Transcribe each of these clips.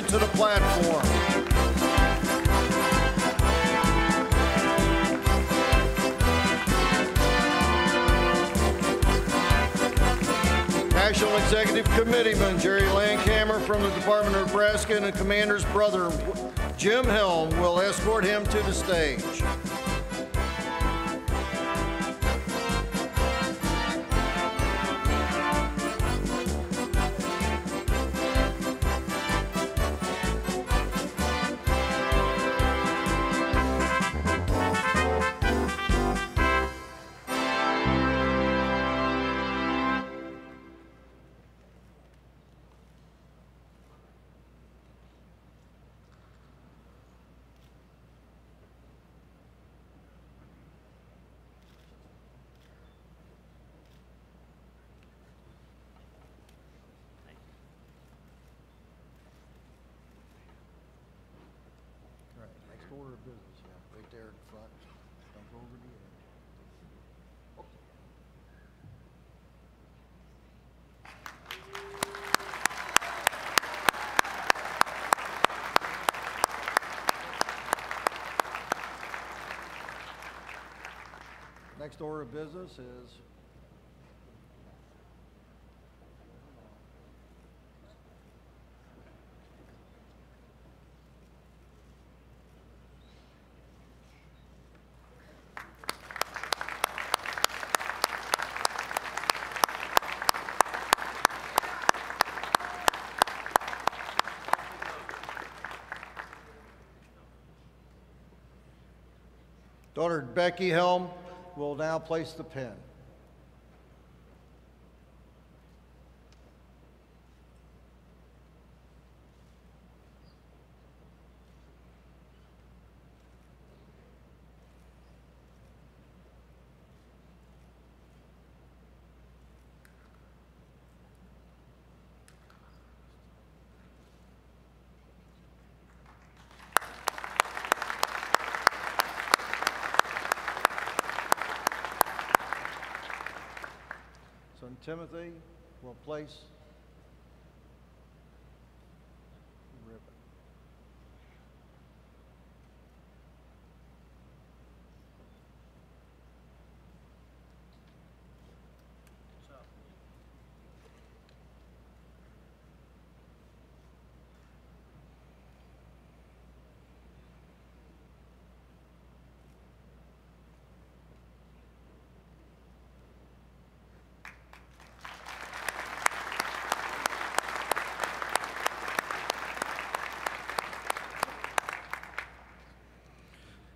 ascend to the platform. National Executive Committeeman Jerry Landcamer from the Department of Nebraska and the commander's brother, Jim Helm, will escort him to the stage. Order of business, yeah, right there in front. Don't go over the edge. Next order of business is daughter Becky Helm will now place the pen. Son Timothy will place the ribbon.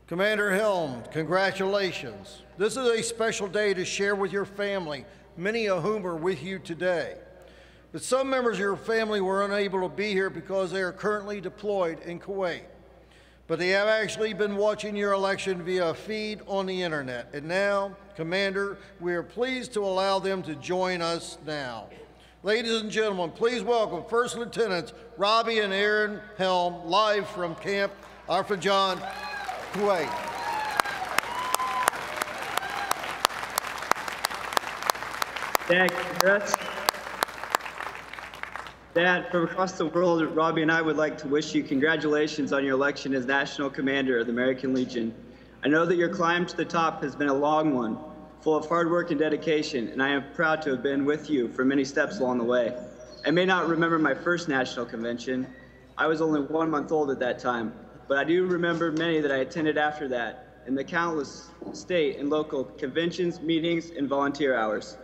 Commander Helm, congratulations. This is a special day to share with your family, many of whom are with you today. But some members of your family were unable to be here because they are currently deployed in Kuwait. But they have actually been watching your election via a feed on the internet. And now, Commander, we are pleased to allow them to join us now. Ladies and gentlemen, please welcome First Lieutenants Robbie and Aaron Helm, live from Camp Arfajan, Kuwait. Dad, congrats. Dad, from across the world, Robbie and I would like to wish you congratulations on your election as National Commander of the American Legion. I know that your climb to the top has been a long one, full of hard work and dedication, and I am proud to have been with you for many steps along the way. I may not remember my first national convention. I was only 1 month old at that time, but I do remember many that I attended after that, and the countless state and local conventions, meetings, and volunteer hours.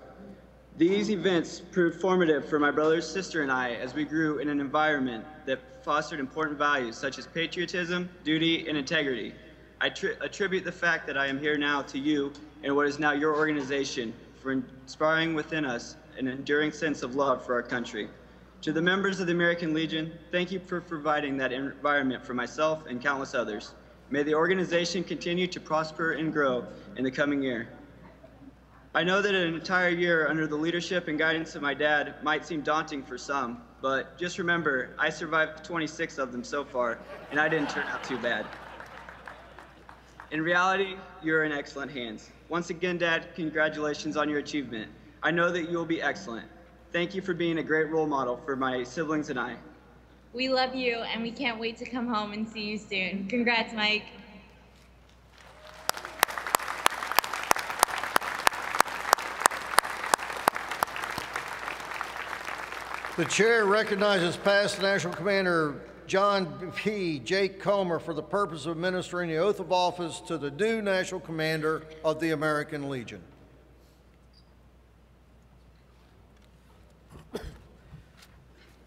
These events proved formative for my brother, sister, and I as we grew in an environment that fostered important values such as patriotism, duty, and integrity. I attribute the fact that I am here now to you and what is now your organization for inspiring within us an enduring sense of love for our country. To the members of the American Legion, thank you for providing that environment for myself and countless others. May the organization continue to prosper and grow in the coming year. I know that an entire year under the leadership and guidance of my dad might seem daunting for some, but just remember, I survived 26 of them so far, and I didn't turn out too bad. In reality, you're in excellent hands. Once again, Dad, congratulations on your achievement. I know that you will be excellent. Thank you for being a great role model for my siblings and I. We love you, and we can't wait to come home and see you soon. Congrats, Mike. The chair recognizes past National Commander John P. Jake Comer for the purpose of administering the oath of office to the new National Commander of the American Legion.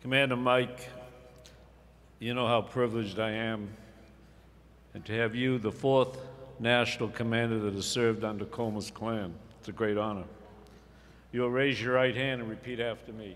Commander Mike, you know how privileged I am, and to have you, the 4th National Commander that has served under Comer's clan. It's a great honor. You will raise your right hand and repeat after me.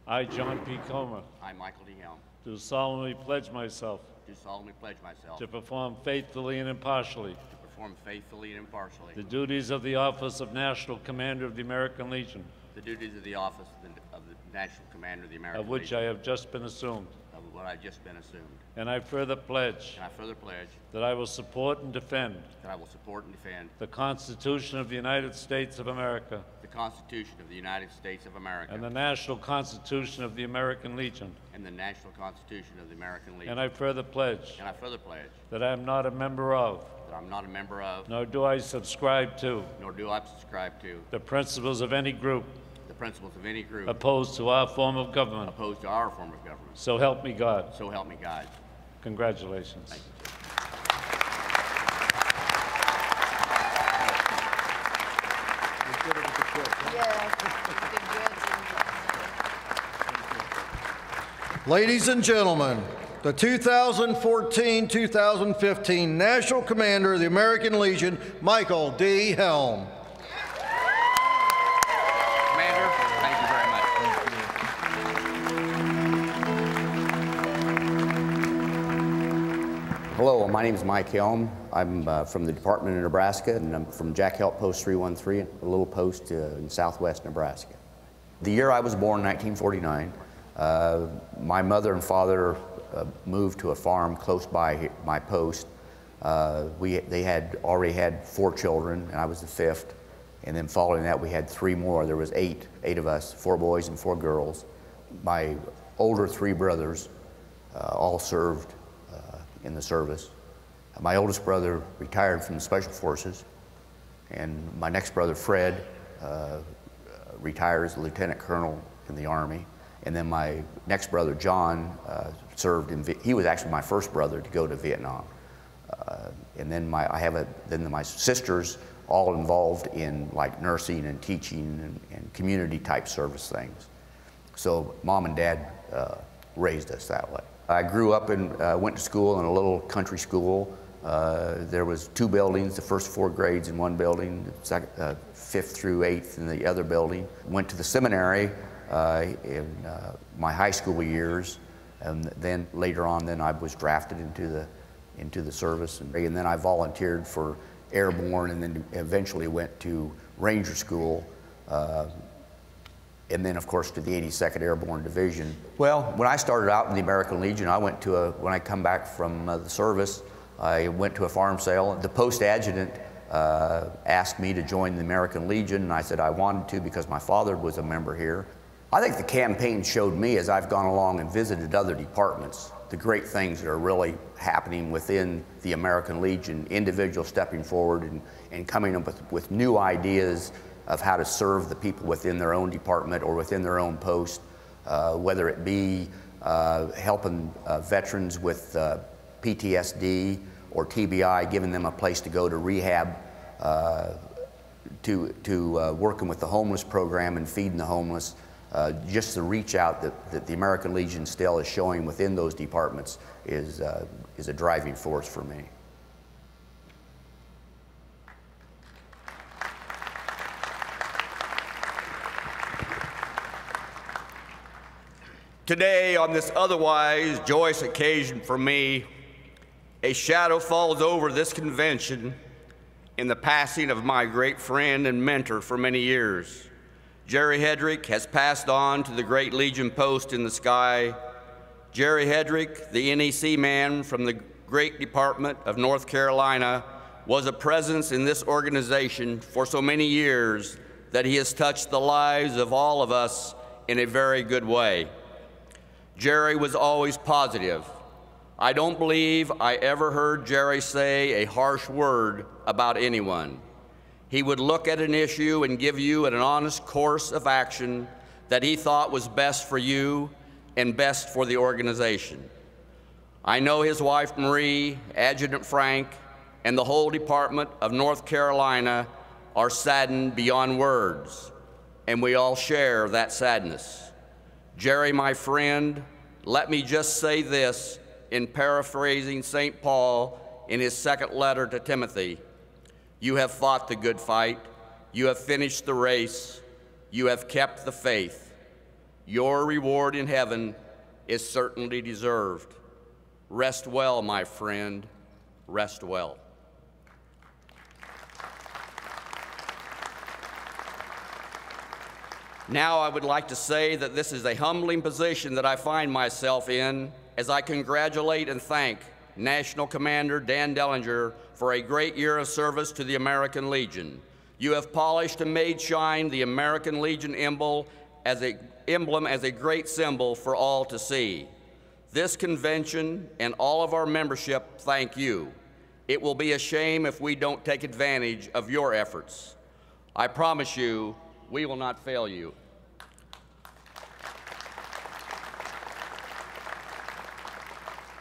I, John P. Comer, I, Michael D. Helm, do solemnly pledge myself do solemnly pledge myself to perform faithfully and impartially to perform faithfully and impartially the duties of the office of National Commander of the American Legion, the duties of the office of the National Commander of the American of which Legion, I have just been assumed. of what I've just been assumed. And I further pledge And I further pledge that I will support and defend that I will support and defend the Constitution of the United States of America the Constitution of the United States of America and the National Constitution of the American Legion. and the National Constitution of the American Legion. And I further pledge And I further pledge that I am not a member of, that I'm not a member of, nor do I subscribe to, nor do I subscribe to, the principles of any group the principles of any group opposed to our form of government. opposed to our form of government. So help me God. So help me God. Congratulations. Thank you, Chair. Ladies and gentlemen, the 2014-2015 National Commander of the American Legion, Michael D. Helm. Commander, thank you very much. Hello, my name is Mike Helm. I'm from the Department of Nebraska, and I'm from Jack Help Post 313, a little post in southwest Nebraska. The year I was born, 1949, my mother and father moved to a farm close by my post. They had already had 4 children, and I was the 5th. And then following that, we had 3 more. There was eight of us, 4 boys and 4 girls. My older 3 brothers all served in the service. My oldest brother retired from the Special Forces, and my next brother, Fred, retired as a lieutenant colonel in the Army. And then my next brother, John, served in, he was actually my first brother to go to Vietnam. And then my sisters, all involved in like nursing and teaching and community type service things. So Mom and Dad raised us that way. I grew up and went to school in a little country school. There was 2 buildings, the first 4 grades in one building, 5th through 8th in the other building. Went to the seminary in my high school years, and then later on, then I was drafted into the service, and then I volunteered for airborne, and then eventually went to Ranger School, and then of course to the 82nd Airborne Division. Well, when I started out in the American Legion, when I come back from the service, I went to a farm sale. The post adjutant asked me to join the American Legion, and I said I wanted to because my father was a member here. I think the campaign showed me, as I've gone along and visited other departments, the great things that are really happening within the American Legion, individuals stepping forward and coming up with new ideas of how to serve the people within their own department or within their own post, whether it be helping veterans with PTSD or TBI, giving them a place to go to rehab, to working with the homeless program and feeding the homeless. Just the reach out that the American Legion still is showing within those departments is a driving force for me. Today, on this otherwise joyous occasion for me, a shadow falls over this convention in the passing of my great friend and mentor for many years. Jerry Hedrick has passed on to the great Legion post in the sky. Jerry Hedrick, the NEC man from the great Department of North Carolina, was a presence in this organization for so many years that he has touched the lives of all of us in a very good way. Jerry was always positive. I don't believe I ever heard Jerry say a harsh word about anyone. He would look at an issue and give you an honest course of action that he thought was best for you and best for the organization. I know his wife Marie, Adjutant Frank, and the whole Department of North Carolina are saddened beyond words, and we all share that sadness. Jerry, my friend, let me just say this in paraphrasing St. Paul in his second letter to Timothy. You have fought the good fight. You have finished the race. You have kept the faith. Your reward in heaven is certainly deserved. Rest well, my friend. Rest well. Now I would like to say that this is a humbling position that I find myself in as I congratulate and thank National Commander Dan Dellinger for a great year of service to the American Legion. You have polished and made shine the American Legion emblem as a great symbol for all to see. This convention and all of our membership thank you. It will be a shame if we don't take advantage of your efforts. I promise you, we will not fail you.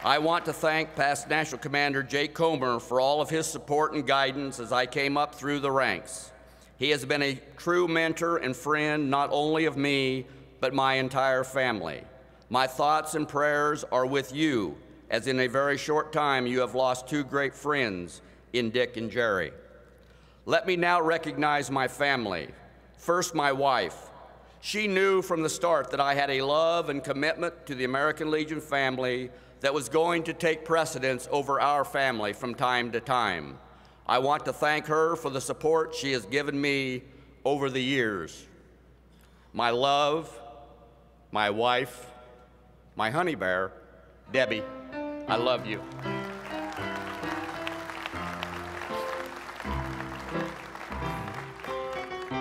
I want to thank past National Commander Jake Comer for all of his support and guidance as I came up through the ranks. He has been a true mentor and friend not only of me, but my entire family. My thoughts and prayers are with you, as in a very short time you have lost two great friends in Dick and Jerry. Let me now recognize my family. First, my wife. She knew from the start that I had a love and commitment to the American Legion family that was going to take precedence over our family from time to time. I want to thank her for the support she has given me over the years. My love, my wife, my honey bear, Debbie, I love you.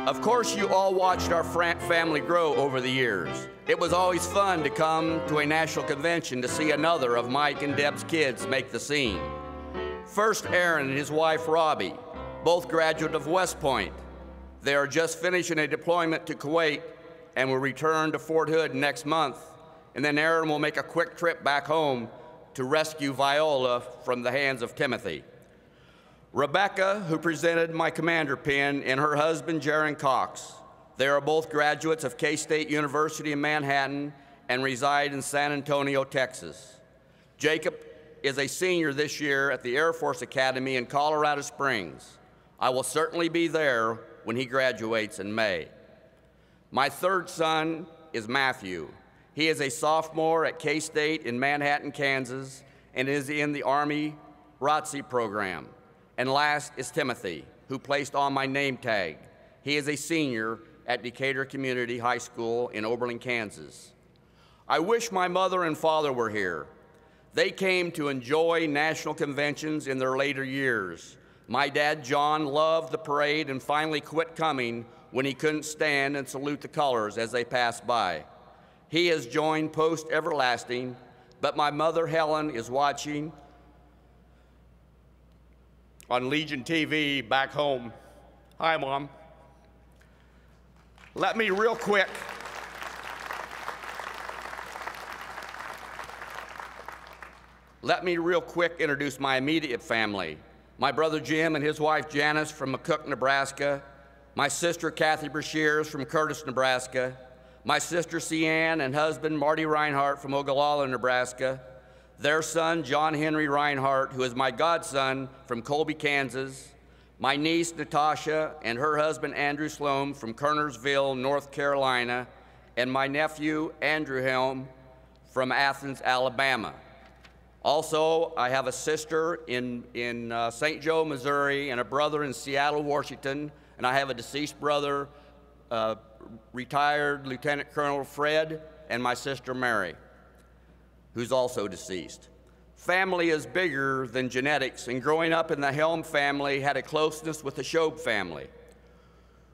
Of course, you all watched our family grow over the years. It was always fun to come to a national convention to see another of Mike and Deb's kids make the scene. First, Aaron and his wife, Robbie, both graduate of West Point. They are just finishing a deployment to Kuwait and will return to Fort Hood next month. And then Aaron will make a quick trip back home to rescue Viola from the hands of Timothy. Rebecca, who presented my commander pin, and her husband, Jaron Cox. They are both graduates of K-State University in Manhattan and reside in San Antonio, Texas. Jacob is a senior this year at the Air Force Academy in Colorado Springs. I will certainly be there when he graduates in May. My third son is Matthew. He is a sophomore at K-State in Manhattan, Kansas, and is in the Army ROTC program. And last is Timothy, who placed on my name tag. He is a senior at Decatur Community High School in Oberlin, Kansas. I wish my mother and father were here. They came to enjoy national conventions in their later years. My dad, John, loved the parade and finally quit coming when he couldn't stand and salute the colors as they passed by. He has joined Post Everlasting, but my mother, Helen, is watching on Legion TV back home. Hi, Mom. Let me real quick introduce my immediate family. My brother Jim and his wife Janice from McCook, Nebraska. My sister Kathy Brashears from Curtis, Nebraska. My sister Cian and husband Marty Reinhardt from Ogallala, Nebraska. Their son John Henry Reinhardt, who is my godson from Colby, Kansas. My niece Natasha and her husband Andrew Sloan from Kernersville, North Carolina. And my nephew Andrew Helm from Athens, Alabama. Also, I have a sister in St. Joe, Missouri, and a brother in Seattle, Washington, and I have a deceased brother, retired Lieutenant Colonel Fred, and my sister Mary, who's also deceased. Family is bigger than genetics, and growing up in the Helm family had a closeness with the Shobe family.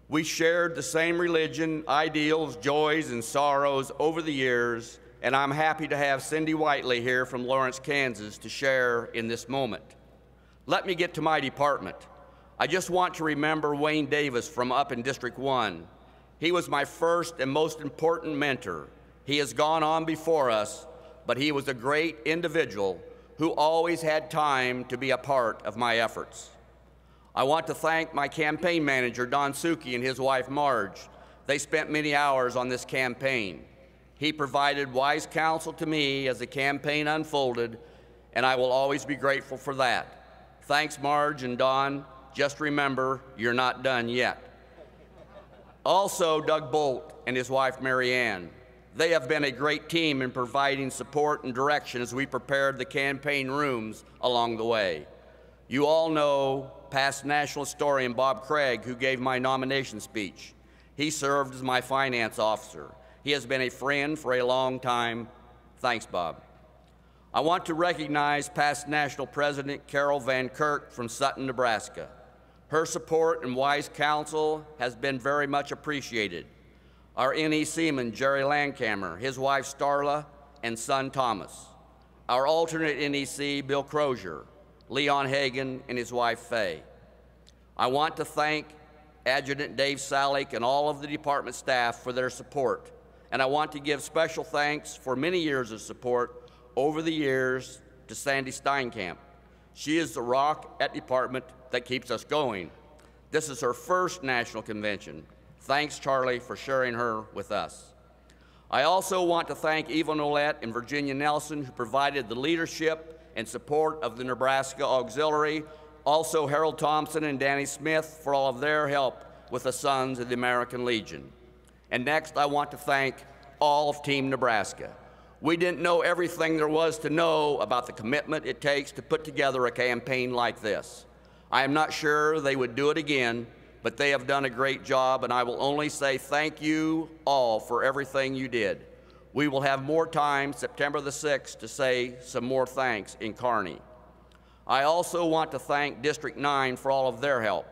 We shared the same religion, ideals, joys, and sorrows over the years, and I'm happy to have Cindy Whiteley here from Lawrence, Kansas to share in this moment. Let me get to my department. I just want to remember Wayne Davis from up in District 1. He was my first and most important mentor. He has gone on before us, but he was a great individual who always had time to be a part of my efforts. I want to thank my campaign manager, Don Suki, and his wife, Marge. They spent many hours on this campaign. He provided wise counsel to me as the campaign unfolded, and I will always be grateful for that. Thanks, Marge and Don. Just remember, you're not done yet. Also, Doug Bolt and his wife, Mary Ann. They have been a great team in providing support and direction as we prepared the campaign rooms along the way. You all know past national historian Bob Craig, who gave my nomination speech. He served as my finance officer. He has been a friend for a long time. Thanks, Bob. I want to recognize past National President Carol Van Kirk from Sutton, Nebraska. Her support and wise counsel has been very much appreciated. Our NECman, Jerry Landcamer, his wife Starla, and son Thomas. Our alternate NEC, Bill Crozier, Leon Hagan, and his wife Faye. I want to thank Adjutant Dave Salick and all of the department staff for their support. And I want to give special thanks for many years of support over the years to Sandy Steinkamp. She is the rock at department that keeps us going. This is her first national convention. Thanks, Charlie, for sharing her with us. I also want to thank Eva Nolette and Virginia Nelson, who provided the leadership and support of the Nebraska Auxiliary. Also, Harold Thompson and Danny Smith for all of their help with the Sons of the American Legion. And next, I want to thank all of Team Nebraska. We didn't know everything there was to know about the commitment it takes to put together a campaign like this. I am not sure they would do it again, but they have done a great job, and I will only say thank you all for everything you did. We will have more time September the 6th to say some more thanks in Kearney. I also want to thank District 9 for all of their help.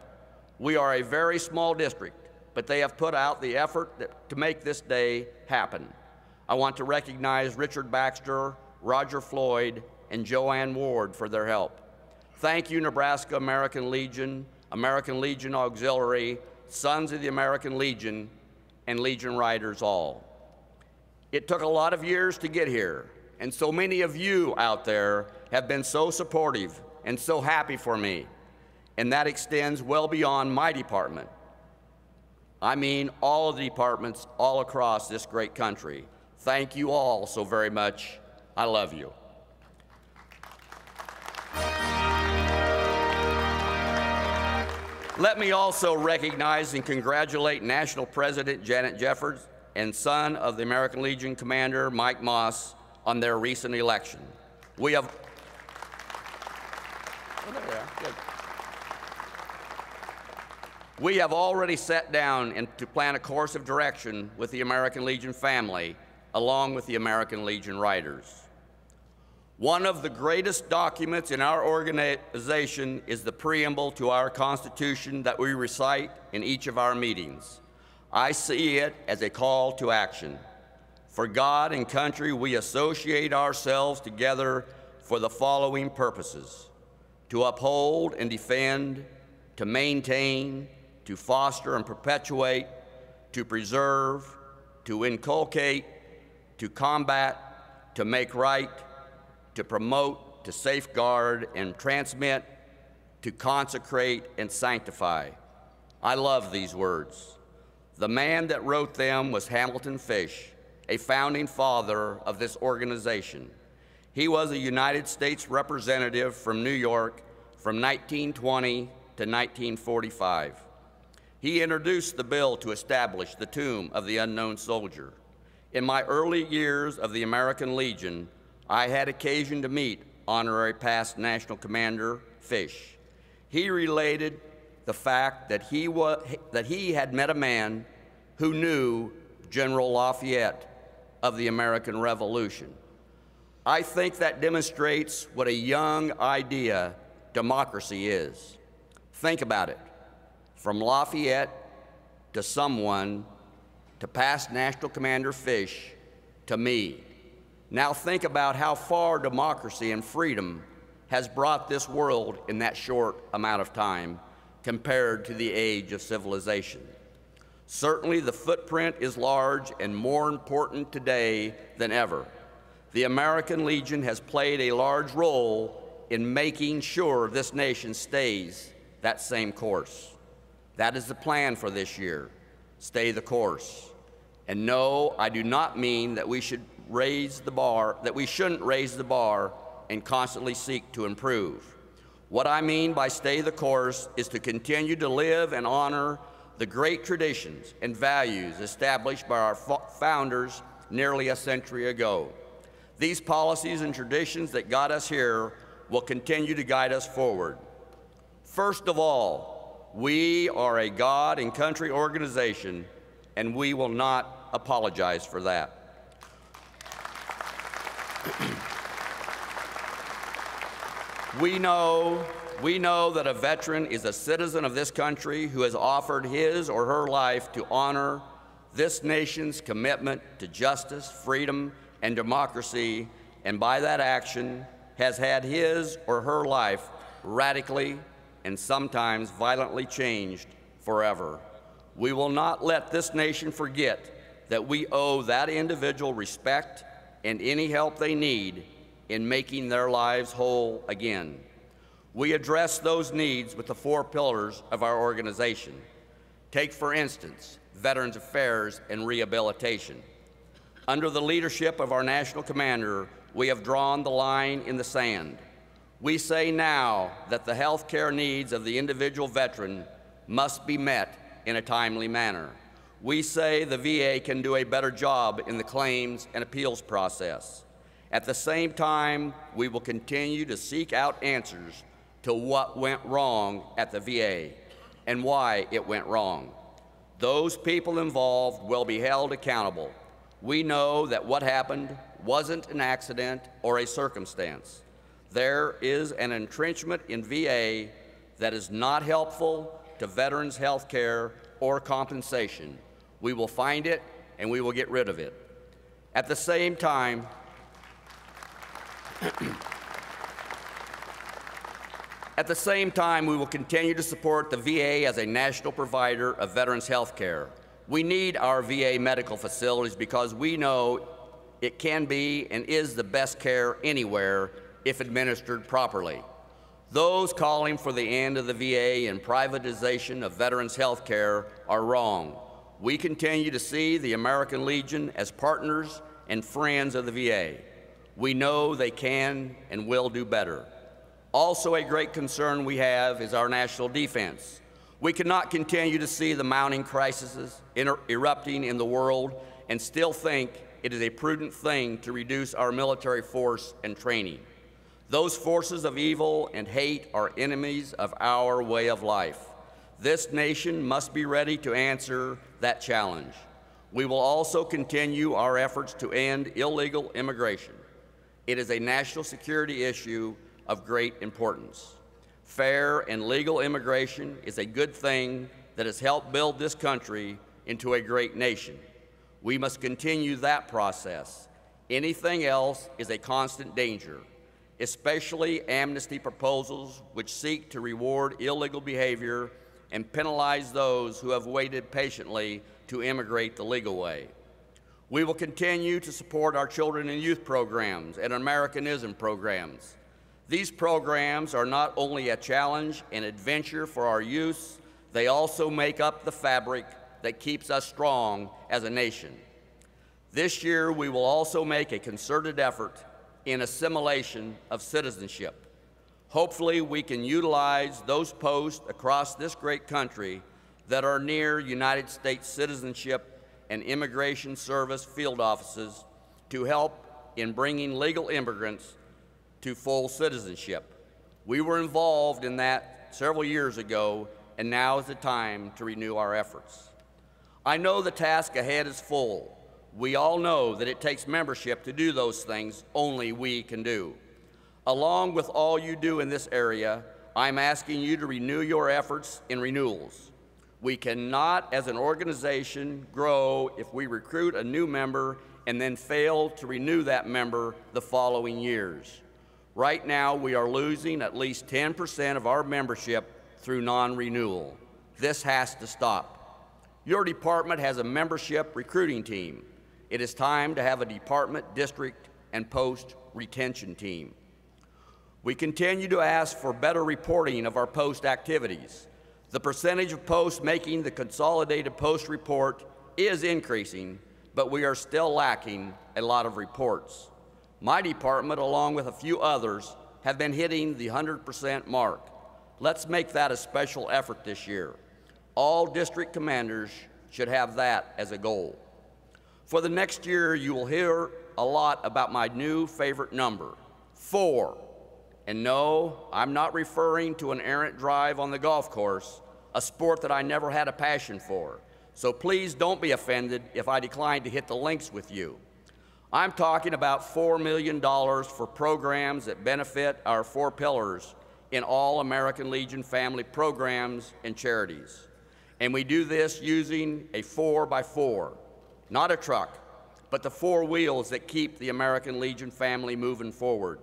We are a very small district, but they have put out the effort to make this day happen. I want to recognize Richard Baxter, Roger Floyd, and Joanne Ward for their help. Thank you, Nebraska American Legion Auxiliary, Sons of the American Legion, and Legion Riders all. It took a lot of years to get here, and so many of you out there have been so supportive and so happy for me, and that extends well beyond my department. I mean all of the departments all across this great country. Thank you all so very much. I love you. Let me also recognize and congratulate National President Janet Jeffords and son of the American Legion Commander Mike Moss on their recent election. We have already sat down to plan a course of direction with the American Legion family, along with the American Legion Riders. One of the greatest documents in our organization is the preamble to our Constitution that we recite in each of our meetings. I see it as a call to action. For God and country, we associate ourselves together for the following purposes: to uphold and defend, to maintain, to foster and perpetuate, to preserve, to inculcate, to combat, to make right, to promote, to safeguard and transmit, to consecrate and sanctify. I love these words. The man that wrote them was Hamilton Fish, a founding father of this organization. He was a United States representative from New York from 1920 to 1945. He introduced the bill to establish the Tomb of the Unknown Soldier. In my early years of the American Legion, I had occasion to meet Honorary Past National Commander Fish. He related the fact that he had met a man who knew General Lafayette of the American Revolution. I think that demonstrates what a young idea democracy is. Think about it. From Lafayette to someone, to Past National Commander Fish, to me. Now think about how far democracy and freedom has brought this world in that short amount of time compared to the age of civilization. Certainly the footprint is large and more important today than ever. The American Legion has played a large role in making sure this nation stays that same course. That is the plan for this year. Stay the course. And no, I do not mean that we shouldn't raise the bar and constantly seek to improve. What I mean by stay the course is to continue to live and honor the great traditions and values established by our founders nearly a century ago. These policies and traditions that got us here will continue to guide us forward. First of all, we are a God and country organization, and we will not apologize for that. We know that a veteran is a citizen of this country who has offered his or her life to honor this nation's commitment to justice, freedom, and democracy, and by that action has had his or her life radically and sometimes violently changed forever. We will not let this nation forget that we owe that individual respect and any help they need in making their lives whole again. We address those needs with the 4 pillars of our organization. Take, for instance, Veterans Affairs and Rehabilitation. Under the leadership of our national commander, we have drawn the line in the sand. We say now that the health care needs of the individual veteran must be met in a timely manner. We say the VA can do a better job in the claims and appeals process. At the same time, we will continue to seek out answers to what went wrong at the VA and why it went wrong. Those people involved will be held accountable. We know that what happened wasn't an accident or a circumstance. There is an entrenchment in VA that is not helpful to veterans' health care or compensation. We will find it and we will get rid of it. At the same time, we will continue to support the VA as a national provider of veterans' health care. We need our VA medical facilities because we know it can be and is the best care anywhere if administered properly. Those calling for the end of the VA and privatization of veterans' health care are wrong. We continue to see the American Legion as partners and friends of the VA. We know they can and will do better. Also, a great concern we have is our national defense. We cannot continue to see the mounting crises erupting in the world and still think it is a prudent thing to reduce our military force and training. Those forces of evil and hate are enemies of our way of life. This nation must be ready to answer that challenge. We will also continue our efforts to end illegal immigration. It is a national security issue of great importance. Fair and legal immigration is a good thing that has helped build this country into a great nation. We must continue that process. Anything else is a constant danger, especially amnesty proposals which seek to reward illegal behavior and penalize those who have waited patiently to immigrate the legal way. We will continue to support our children and youth programs and Americanism programs. These programs are not only a challenge and adventure for our youth, they also make up the fabric that keeps us strong as a nation. This year, we will also make a concerted effort in assimilation of citizenship. Hopefully, we can utilize those posts across this great country that are near United States citizenship and immigration service field offices to help in bringing legal immigrants to full citizenship. We were involved in that several years ago, and now is the time to renew our efforts. I know the task ahead is full. We all know that it takes membership to do those things only we can do. Along with all you do in this area, I'm asking you to renew your efforts in renewals. We cannot, as an organization, grow if we recruit a new member and then fail to renew that member the following years. Right now, we are losing at least 10% of our membership through non-renewal. This has to stop. Your department has a membership recruiting team. It is time to have a department, district, and post retention team. We continue to ask for better reporting of our post activities. The percentage of posts making the consolidated post report is increasing, but we are still lacking a lot of reports. My department, along with a few others, have been hitting the 100% mark. Let's make that a special effort this year. All district commanders should have that as a goal. For the next year, you will hear a lot about my new favorite number, 4. And no, I'm not referring to an errant drive on the golf course, a sport that I never had a passion for. So please don't be offended if I decline to hit the links with you. I'm talking about $4 million for programs that benefit our 4 pillars in all American Legion family programs and charities. And we do this using a 4x4, not a truck, but the 4 wheels that keep the American Legion family moving forward.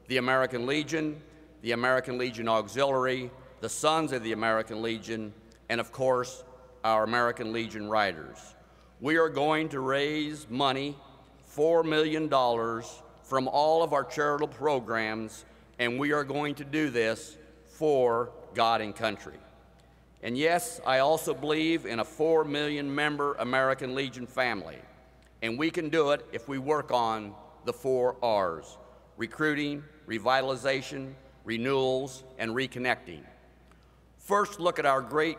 The American Legion Auxiliary, the Sons of the American Legion, and of course, our American Legion Riders. We are going to raise money, $4 million, from all of our charitable programs, and we are going to do this for God and country. And yes, I also believe in a 4 million member American Legion family, and we can do it if we work on the 4 R's: recruiting, revitalization, renewals, and reconnecting. First, look at our great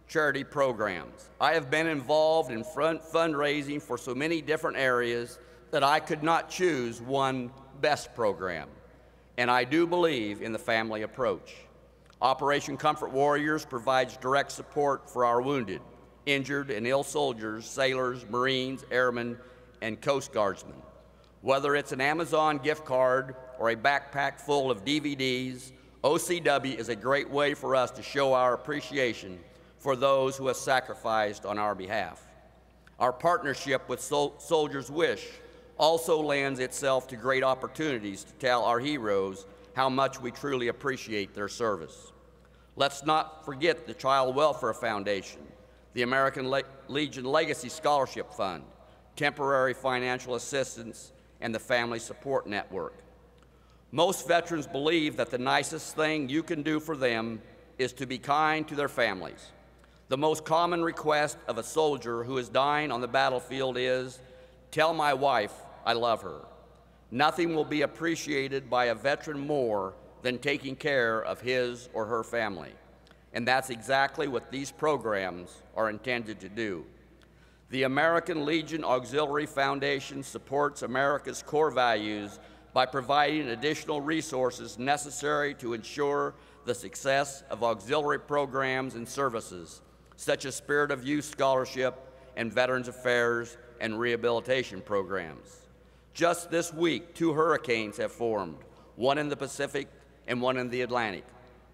charity programs. I have been involved in fundraising for so many different areas that I could not choose one best program. And I do believe in the family approach. Operation Comfort Warriors provides direct support for our wounded, injured, and ill soldiers, sailors, Marines, airmen, and Coast Guardsmen. Whether it's an Amazon gift card or a backpack full of DVDs, OCW is a great way for us to show our appreciation for those who have sacrificed on our behalf. Our partnership with Soldiers Wish also lends itself to great opportunities to tell our heroes how much we truly appreciate their service. Let's not forget the Child Welfare Foundation, the American Legion Legacy Scholarship Fund, temporary financial assistance, and the Family Support Network. Most veterans believe that the nicest thing you can do for them is to be kind to their families. The most common request of a soldier who is dying on the battlefield is, "Tell my wife I love her." Nothing will be appreciated by a veteran more than taking care of his or her family. And that's exactly what these programs are intended to do. The American Legion Auxiliary Foundation supports America's core values by providing additional resources necessary to ensure the success of auxiliary programs and services, such as Spirit of Youth Scholarship and Veterans Affairs and rehabilitation programs. Just this week, 2 hurricanes have formed, one in the Pacific and one in the Atlantic.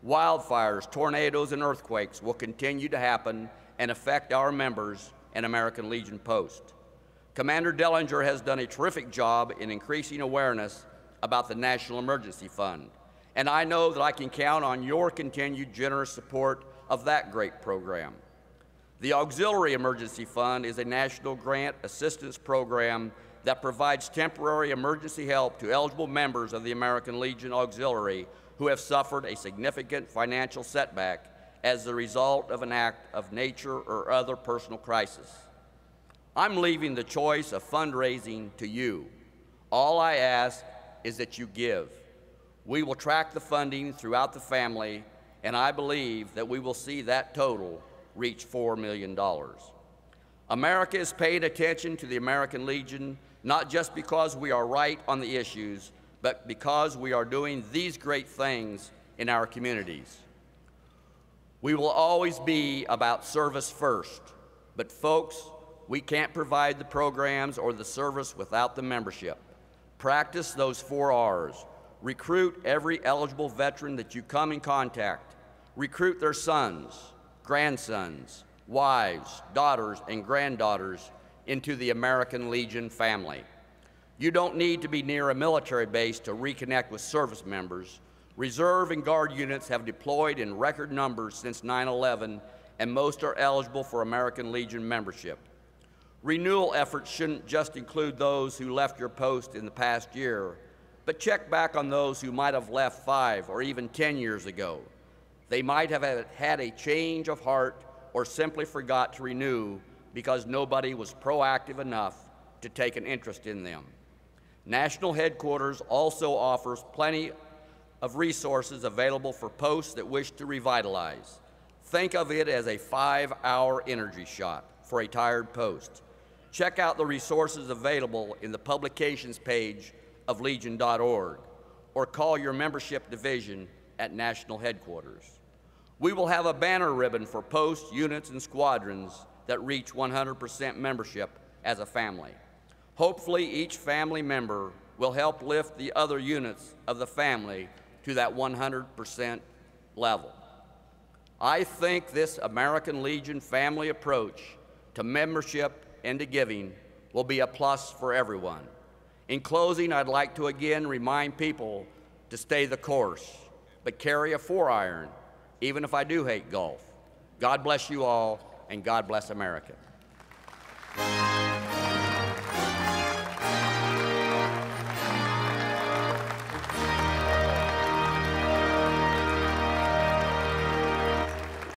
Wildfires, tornadoes, and earthquakes will continue to happen and affect our members and American Legion Post. Commander Dellinger has done a terrific job in increasing awareness about the National Emergency Fund, and I know that I can count on your continued generous support of that great program. The Auxiliary Emergency Fund is a national grant assistance program that provides temporary emergency help to eligible members of the American Legion Auxiliary who have suffered a significant financial setback as the result of an act of nature or other personal crisis. I'm leaving the choice of fundraising to you. All I ask is that you give. We will track the funding throughout the family, and I believe that we will see that total reach $4 million. America is paying attention to the American Legion, not just because we are right on the issues, but because we are doing these great things in our communities. We will always be about service first, but folks, we can't provide the programs or the service without the membership. Practice those 4 R's. Recruit every eligible veteran that you come in contact. Recruit their sons, grandsons, wives, daughters, and granddaughters, into the American Legion family. You don't need to be near a military base to reconnect with service members. Reserve and Guard units have deployed in record numbers since 9/11, and most are eligible for American Legion membership. Renewal efforts shouldn't just include those who left your post in the past year, but check back on those who might have left 5 or even 10 years ago. They might have had a change of heart or simply forgot to renew because nobody was proactive enough to take an interest in them. National Headquarters also offers plenty of resources available for posts that wish to revitalize. Think of it as a 5-hour energy shot for a tired post. Check out the resources available in the publications page of Legion.org, or call your membership division at National Headquarters. We will have a banner ribbon for posts, units, and squadrons that reach 100% membership as a family. Hopefully, each family member will help lift the other units of the family to that 100% level. I think this American Legion family approach to membership and to giving will be a plus for everyone. In closing, I'd like to again remind people to stay the course, but carry a 4-iron, even if I do hate golf. God bless you all, and God bless America.